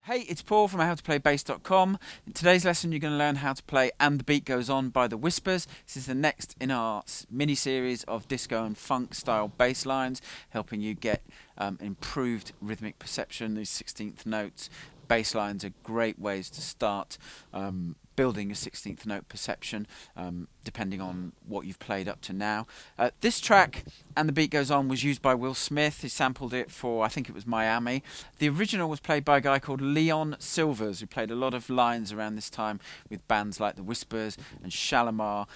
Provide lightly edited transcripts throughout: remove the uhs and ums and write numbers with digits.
Hey, it's Paul from howtoplaybassdotcom. In today's lesson you're going to learn how to play And the Beat Goes On by the Whispers. This is the next in our mini-series of disco and funk style bass lines, helping you get improved rhythmic perception. These 16th notes. Bass lines are great ways to start building a 16th note perception, depending on what you've played up to now. This track, And the Beat Goes On, was used by Will Smith. He sampled it for, I think it was Miami. The original was played by a guy called Leon Silvers, who played a lot of lines around this time with bands like the Whispers and Shalimar.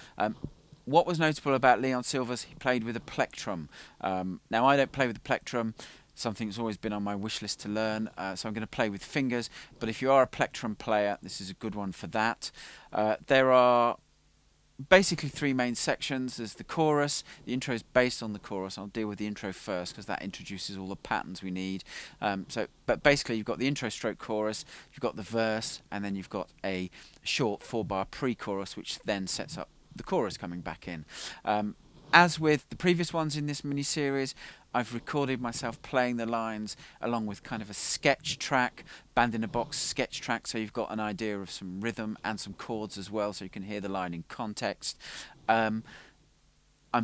What was notable about Leon Silvers, he played with a plectrum. Now, I don't play with the plectrum. Something that's always been on my wish list to learn, so I'm going to play with fingers. But if you are a plectrum player, this is a good one for that. There are basically three main sections. There's the chorus. The intro is based on the chorus. I'll deal with the intro first because that introduces all the patterns we need. But basically you've got the intro stroke chorus, you've got the verse, and then you've got a short 4-bar pre-chorus which then sets up the chorus coming back in. As with the previous ones in this mini-series, I've recorded myself playing the lines along with kind of a sketch track, band-in-a-box sketch track, so you've got an idea of some rhythm and some chords as well, so you can hear the line in context. I'm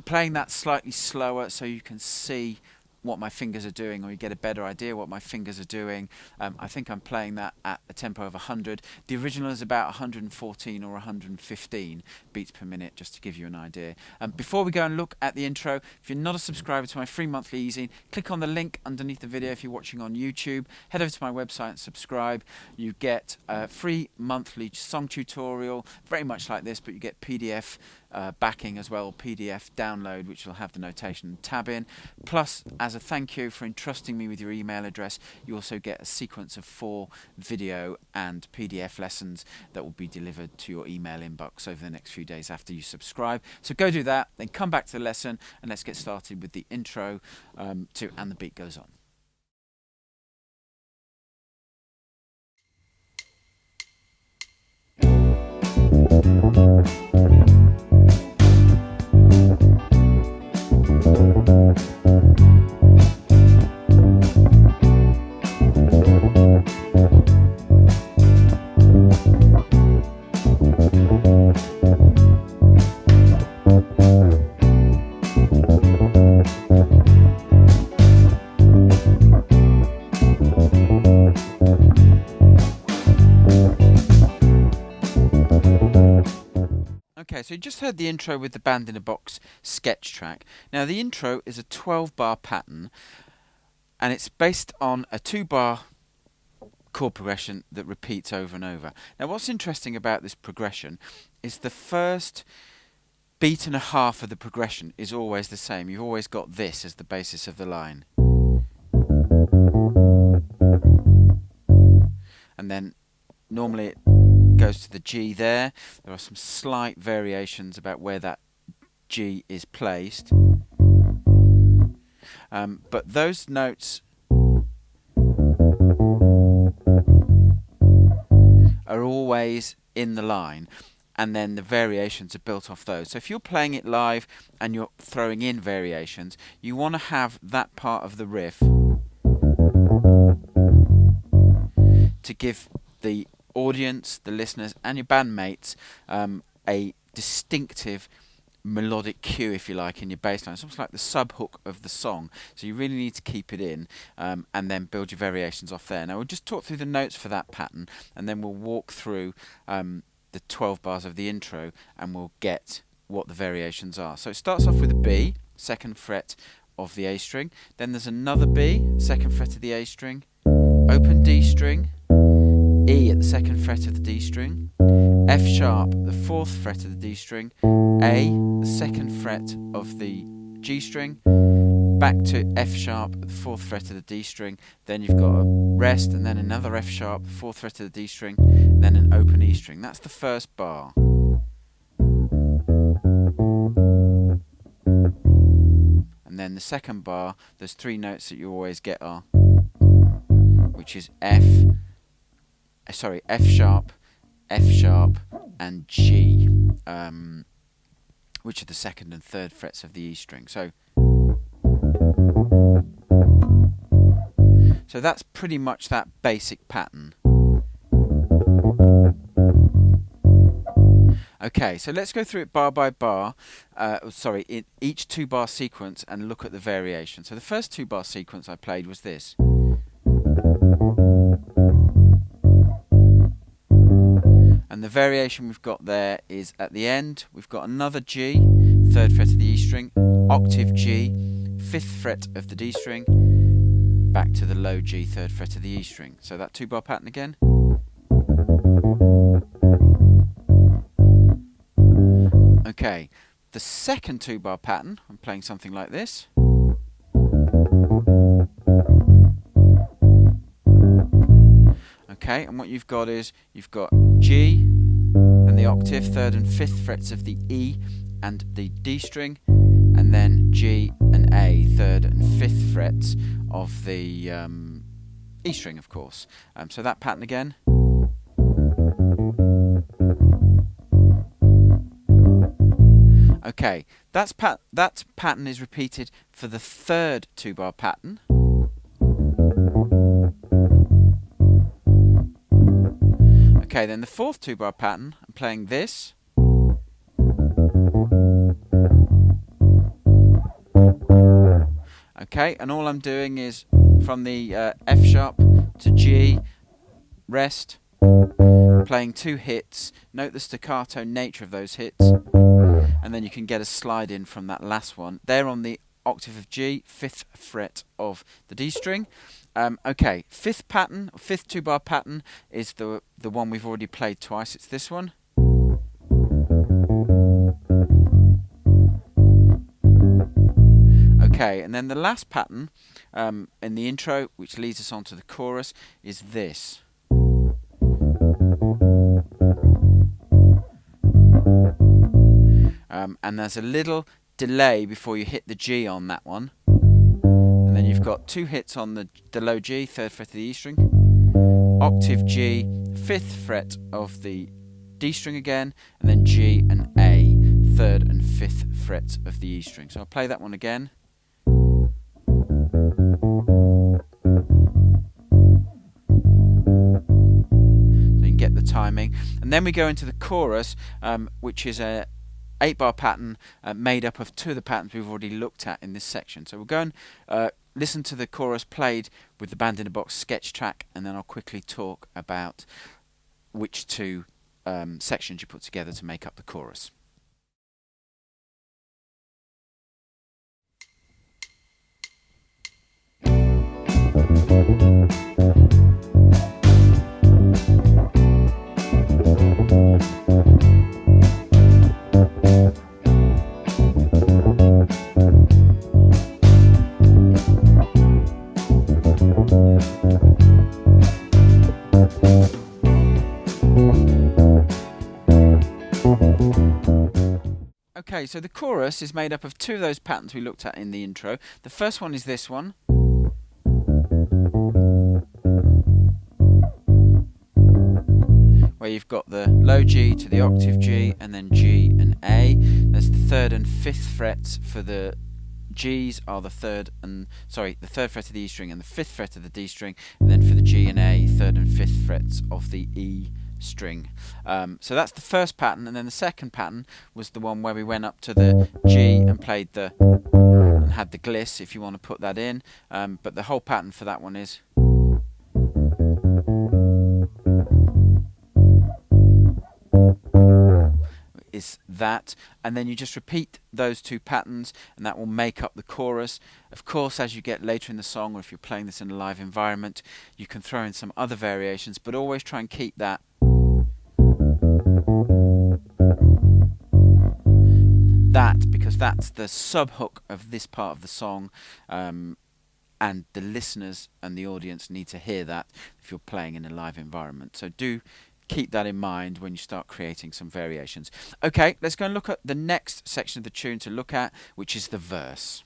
playing that slightly slower so you can see what my fingers are doing, or you get a better idea what my fingers are doing. I think I'm playing that at a tempo of 100. The original is about 114 or 115 beats per minute, just to give you an idea. Before we go and look at the intro, if you're not a subscriber to my free monthly easing, click on the link underneath the video if you're watching on YouTube. Head over to my website and subscribe. You get a free monthly song tutorial, very much like this, but you get PDF backing as well, PDF download, which will have the notation tab in. Plus, as a thank you for entrusting me with your email address, you also get a sequence of 4 video and PDF lessons that will be delivered to your email inbox over the next few days after you subscribe. So go do that, then come back to the lesson, and let's get started with the intro to And the Beat Goes On. Okay, so you just heard the intro with the band-in-a-box sketch track. Now the intro is a 12-bar pattern, and it's based on a 2-bar chord progression that repeats over and over. Now what's interesting about this progression is the first beat and a half of the progression is always the same. You've always got this as the basis of the line. And then normally it goes to the G there. There are some slight variations about where that G is placed. But those notes are always in the line, and then the variations are built off those. So if you're playing it live and you're throwing in variations, you want to have that part of the riff to give the audience, the listeners, and your bandmates a distinctive melodic cue, if you like, in your bass line. It's almost like the sub-hook of the song, so you really need to keep it in and then build your variations off there. Now we'll just talk through the notes for that pattern, and then we'll walk through the 12 bars of the intro, and we'll get what the variations are. So it starts off with a B, 2nd fret of the A string, then there's another B, 2nd fret of the A string, open D string, E at the 2nd fret of the D string, F sharp, the 4th fret of the D string, A, the 2nd fret of the G string, back to F sharp, the 4th fret of the D string, then you've got a rest, and then another F sharp, the 4th fret of the D string, then an open E string. That's the first bar. And then the second bar, there's 3 notes that you always get are, which is F sharp, F sharp, and G, which are the 2nd and 3rd frets of the E string. So that's pretty much that basic pattern. Okay, so let's go through it bar by bar, in each 2-bar sequence and look at the variation. So the first 2-bar sequence I played was this. And the variation we've got there is at the end, we've got another G, 3rd fret of the E string, octave G, 5th fret of the D string, back to the low G, 3rd fret of the E string. So that 2-bar pattern again. Okay, the second 2-bar pattern, I'm playing something like this. Okay, and what you've got is, you've got G and the octave, 3rd and 5th frets of the E and the D string, and then G and A, 3rd and 5th frets of the E string, of course. So that pattern again. Okay, that pattern is repeated for the third 2-bar pattern. Okay, then the fourth 2-bar pattern, I'm playing this. Okay, and all I'm doing is from the F sharp to G, rest, playing 2 hits, note the staccato nature of those hits, and then you can get a slide in from that last one. They're on the octave of G, 5th fret of the D string. Okay, 5th pattern, 5th 2-bar pattern is the one we've already played twice. It's this one. Okay, and then the last pattern in the intro, which leads us on to the chorus, is this. And there's a little delay before you hit the G on that one. And then you've got 2 hits on the low G, 3rd fret of the E string, octave G, 5th fret of the D string again, and then G and A, 3rd and 5th frets of the E string. So I'll play that one again. So you can get the timing. And then we go into the chorus, which is a 8-bar pattern made up of 2 of the patterns we've already looked at in this section. So we'll go and listen to the chorus played with the Band in a Box sketch track, and then I'll quickly talk about which 2 sections you put together to make up the chorus. Okay, so the chorus is made up of 2 of those patterns we looked at in the intro. The first one is this one. Where you've got the low G to the octave G, and then G and A. There's the 3rd and 5th frets for the G's are the 3rd fret of the E string and the 5th fret of the D string, and then for the G and A, 3rd and 5th frets of the E string. So that's the first pattern, and then the second pattern was the one where we went up to the G and played and had the gliss, if you want to put that in. But the whole pattern for that one is that, and then you just repeat those 2 patterns, and that will make up the chorus. Of course, as you get later in the song, or if you're playing this in a live environment, you can throw in some other variations, but always try and keep that because that's the sub hook of this part of the song, and the listeners and the audience need to hear that if you're playing in a live environment. So do keep that in mind when you start creating some variations. Okay, let's go and look at the next section of the tune to look at, which is the verse.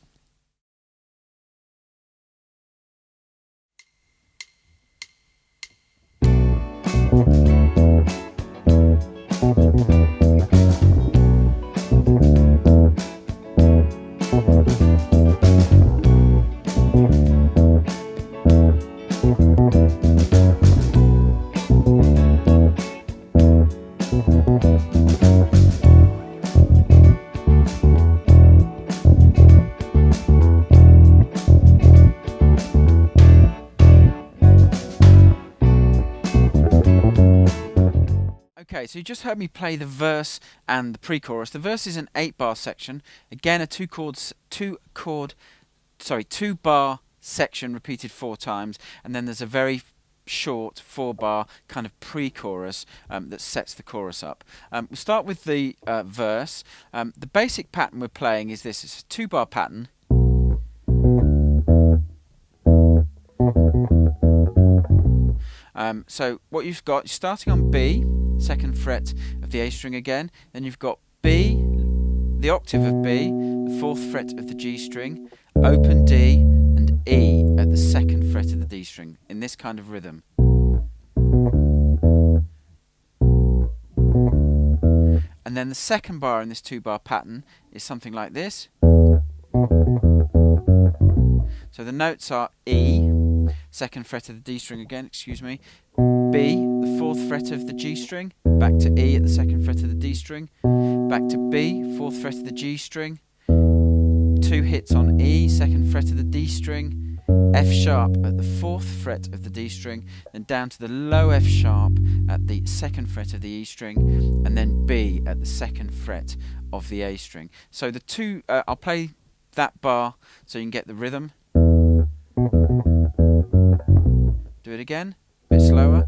Okay, so you just heard me play the verse and the pre-chorus. The verse is an 8-bar section. Again, a two-bar section repeated 4 times, and then there's a very short 4-bar kind of pre-chorus that sets the chorus up. We'll start with the verse. The basic pattern we're playing is this. It's a 2-bar pattern. So what you've got, you're starting on B, 2nd fret of the A string again, then you've got B, the octave of B, the 4th fret of the G string, open D, and E at the 2nd fret of the D string, in this kind of rhythm. And then the 2nd bar in this 2-bar pattern is something like this. So the notes are E, 2nd fret of the D string again, excuse me, B, the 4th fret of the G string, back to E at the 2nd fret of the D string, back to B, 4th fret of the G string, 2 hits on E, 2nd fret of the D string, F sharp at the 4th fret of the D string, then down to the low F sharp at the 2nd fret of the E string, and then B at the 2nd fret of the A string. So the two, I'll play that bar so you can get the rhythm. Do it again, a bit slower.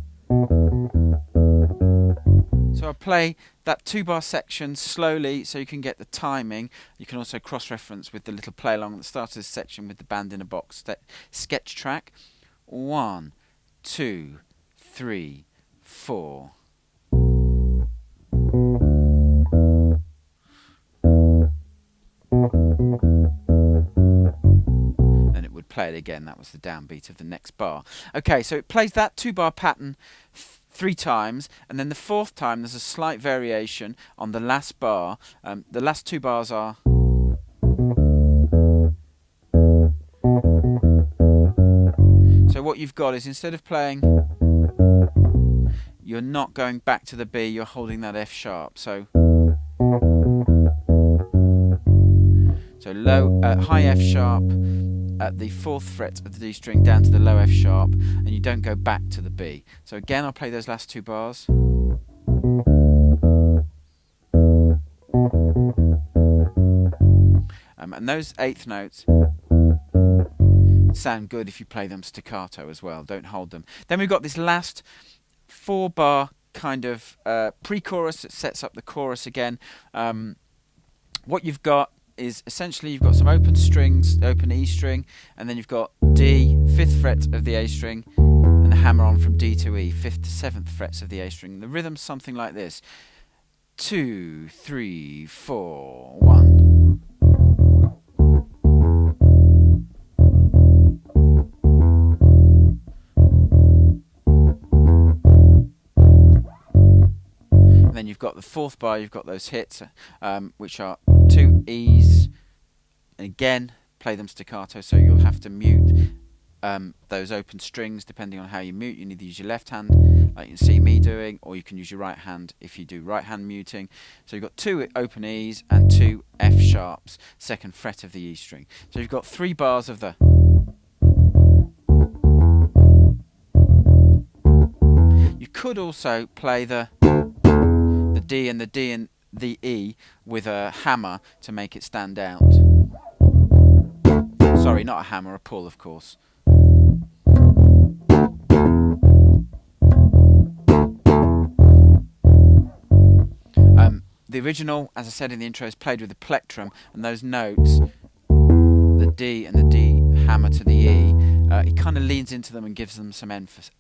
So I'll play that 2-bar section slowly so you can get the timing. You can also cross-reference with the little play-along at the start of this section with the band in a box sketch track. 1, 2, 3, 4. Play it again. That was the downbeat of the next bar. Okay, so it plays that 2-bar pattern 3 times, and then the 4th time there's a slight variation on the last bar. The last 2 bars are so what you've got is, instead of playing, you're not going back to the B, you're holding that F sharp. So low, high F sharp at the 4th fret of the D string down to the low F sharp, and you don't go back to the B. So again, I'll play those last 2 bars. And those 8th notes sound good if you play them staccato as well. Don't hold them. Then we've got this last 4-bar kind of pre-chorus that sets up the chorus again. What you've got is essentially you've got some open strings, open E string, and then you've got D, 5th fret of the A string, and a hammer on from D to E, 5th to 7th frets of the A string. The rhythm's something like this: 2, 3, 4, 1. And then you've got the 4th bar, you've got those hits, which are 2 E's, and again, play them staccato, so you'll have to mute those open strings depending on how you mute. You need to use your left hand, like you can see me doing, or you can use your right hand if you do right hand muting. So you've got 2 open E's and 2 F sharps, 2nd fret of the E string. So you've got 3 bars of the. You could also play the D and the D and the E with a hammer to make it stand out. Sorry, not a hammer, a pull, of course. The original, as I said in the intro, is played with the plectrum, and those notes, the D and the D hammer to the E, it kind of leans into them and gives them some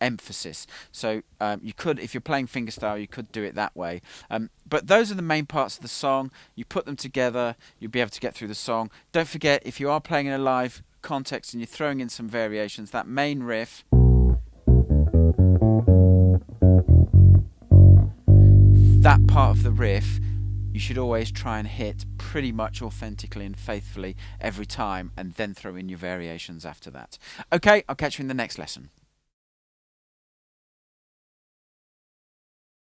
emphasis. So you could, if you're playing fingerstyle, you could do it that way. But those are the main parts of the song. You put them together, you'll be able to get through the song. Don't forget, if you are playing in a live context and you're throwing in some variations, that main riff, that part of the riff, you should always try and hit pretty much authentically and faithfully every time, and then throw in your variations after that. Okay, I'll catch you in the next lesson.